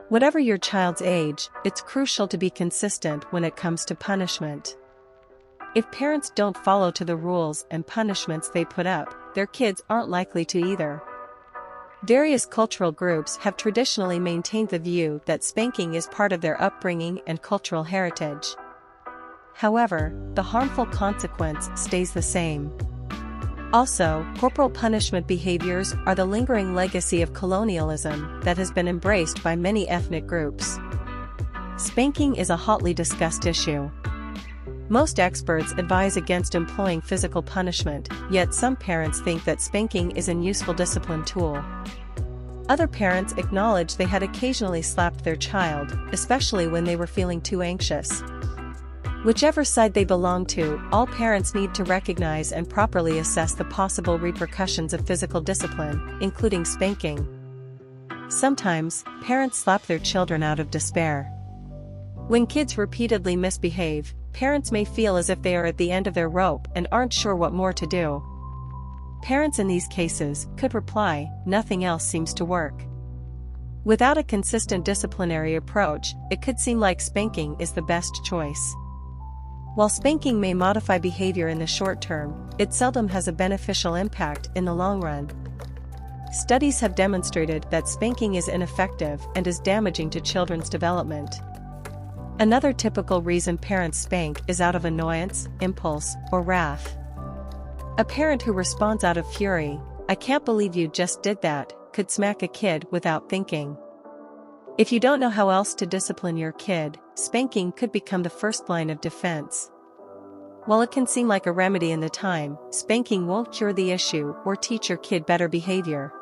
Whatever your child's age, it's crucial to be consistent when it comes to punishment. If parents don't follow to the rules and punishments they put up, their kids aren't likely to either. Various cultural groups have traditionally maintained the view that spanking is part of their upbringing and cultural heritage. However, the harmful consequence stays the same. Also, corporal punishment behaviors are the lingering legacy of colonialism that has been embraced by many ethnic groups. Spanking is a hotly discussed issue. Most experts advise against employing physical punishment, yet some parents think that spanking is an useful discipline tool. Other parents acknowledge they had occasionally slapped their child, especially when they were feeling too anxious. Whichever side they belong to, all parents need to recognize and properly assess the possible repercussions of physical discipline, including spanking. Sometimes, parents slap their children out of despair. When kids repeatedly misbehave, parents may feel as if they are at the end of their rope and aren't sure what more to do. Parents in these cases could reply, "Nothing else seems to work." Without a consistent disciplinary approach, it could seem like spanking is the best choice. While spanking may modify behavior in the short term, it seldom has a beneficial impact in the long run. Studies have demonstrated that spanking is ineffective and is damaging to children's development. Another typical reason parents spank is out of annoyance, impulse, or wrath. A parent who responds out of fury, "I can't believe you just did that," could smack a kid without thinking. If you don't know how else to discipline your kid, spanking could become the first line of defense. While it can seem like a remedy in the time, spanking won't cure the issue or teach your kid better behavior.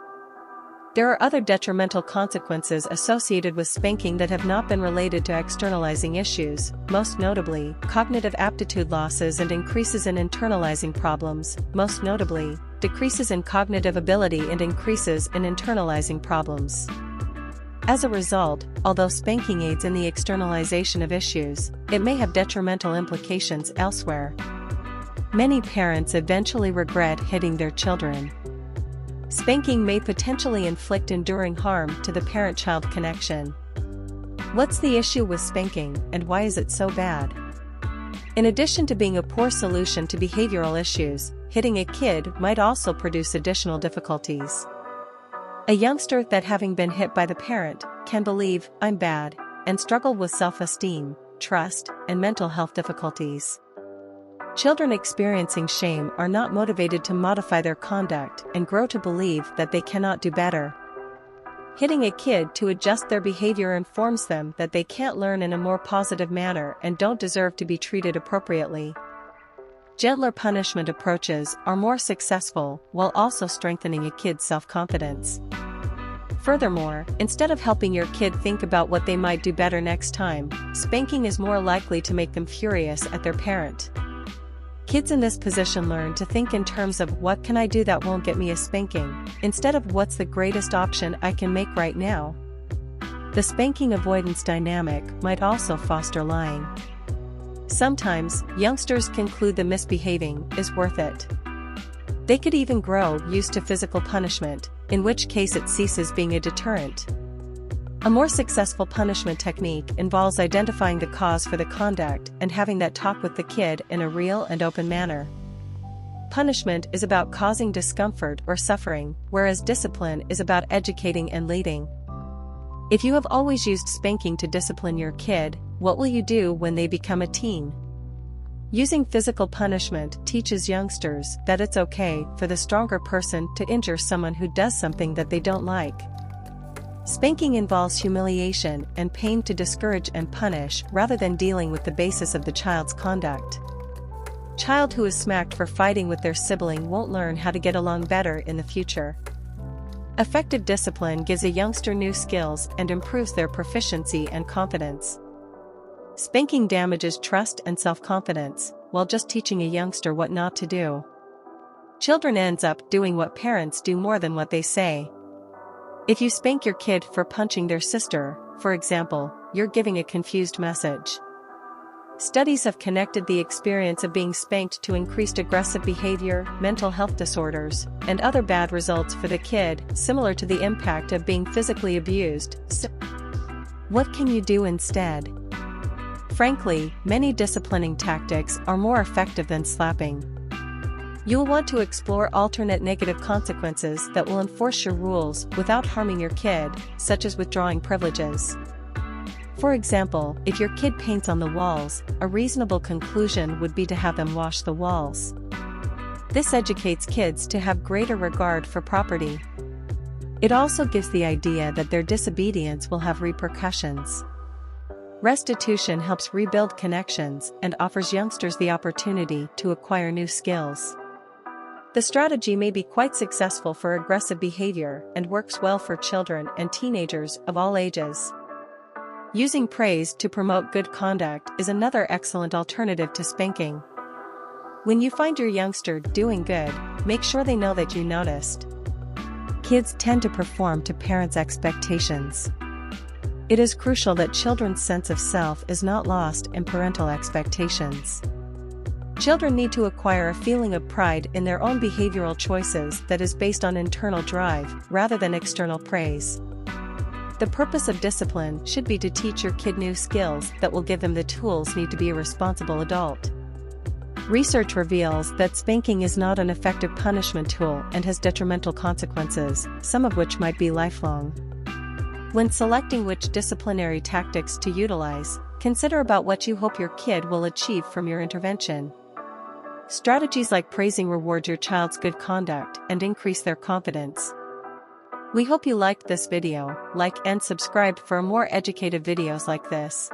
There are other detrimental consequences associated with spanking that have not been related to externalizing issues, most notably, cognitive aptitude losses and increases in internalizing problems, most notably, decreases in cognitive ability and increases in internalizing problems. As a result, although spanking aids in the externalization of issues, it may have detrimental implications elsewhere. Many parents eventually regret hitting their children. Spanking may potentially inflict enduring harm to the parent-child connection. What's the issue with spanking, and why is it so bad? In addition to being a poor solution to behavioral issues, hitting a kid might also produce additional difficulties. A youngster that having been hit by the parent, can believe, "I'm bad," and struggle with self-esteem, trust, and mental health difficulties. Children experiencing shame are not motivated to modify their conduct and grow to believe that they cannot do better. Hitting a kid to adjust their behavior informs them that they can't learn in a more positive manner and don't deserve to be treated appropriately. Gentler punishment approaches are more successful while also strengthening a kid's self-confidence. Furthermore, instead of helping your kid think about what they might do better next time, spanking is more likely to make them furious at their parent. Kids in this position learn to think in terms of "what can I do that won't get me a spanking," instead of "what's the greatest option I can make right now." The spanking avoidance dynamic might also foster lying. Sometimes, youngsters conclude that misbehaving is worth it. They could even grow used to physical punishment, in which case it ceases being a deterrent. A more successful punishment technique involves identifying the cause for the conduct and having that talk with the kid in a real and open manner. Punishment is about causing discomfort or suffering, whereas discipline is about educating and leading. If you have always used spanking to discipline your kid, what will you do when they become a teen? Using physical punishment teaches youngsters that it's okay for the stronger person to injure someone who does something that they don't like. Spanking involves humiliation and pain to discourage and punish rather than dealing with the basis of the child's conduct. Child who is smacked for fighting with their sibling won't learn how to get along better in the future. Effective discipline gives a youngster new skills and improves their proficiency and confidence. Spanking damages trust and self-confidence, while just teaching a youngster what not to do. Children ends up doing what parents do more than what they say. If you spank your kid for punching their sister, for example, you're giving a confused message. Studies have connected the experience of being spanked to increased aggressive behavior, mental health disorders, and other bad results for the kid, similar to the impact of being physically abused. What can you do instead? Frankly, many disciplining tactics are more effective than slapping. You'll want to explore alternate negative consequences that will enforce your rules without harming your kid, such as withdrawing privileges. For example, if your kid paints on the walls, a reasonable conclusion would be to have them wash the walls. This educates kids to have greater regard for property. It also gives the idea that their disobedience will have repercussions. Restitution helps rebuild connections and offers youngsters the opportunity to acquire new skills. The strategy may be quite successful for aggressive behavior and works well for children and teenagers of all ages. Using praise to promote good conduct is another excellent alternative to spanking. When you find your youngster doing good, make sure they know that you noticed. Kids tend to perform to parents' expectations. It is crucial that children's sense of self is not lost in parental expectations. Children need to acquire a feeling of pride in their own behavioral choices that is based on internal drive rather than external praise. The purpose of discipline should be to teach your kid new skills that will give them the tools needed to be a responsible adult. Research reveals that spanking is not an effective punishment tool and has detrimental consequences, some of which might be lifelong. When selecting which disciplinary tactics to utilize, consider about what you hope your kid will achieve from your intervention. Strategies like praising reward your child's good conduct and increase their confidence. We hope you liked this video, like and subscribe for more educative videos like this.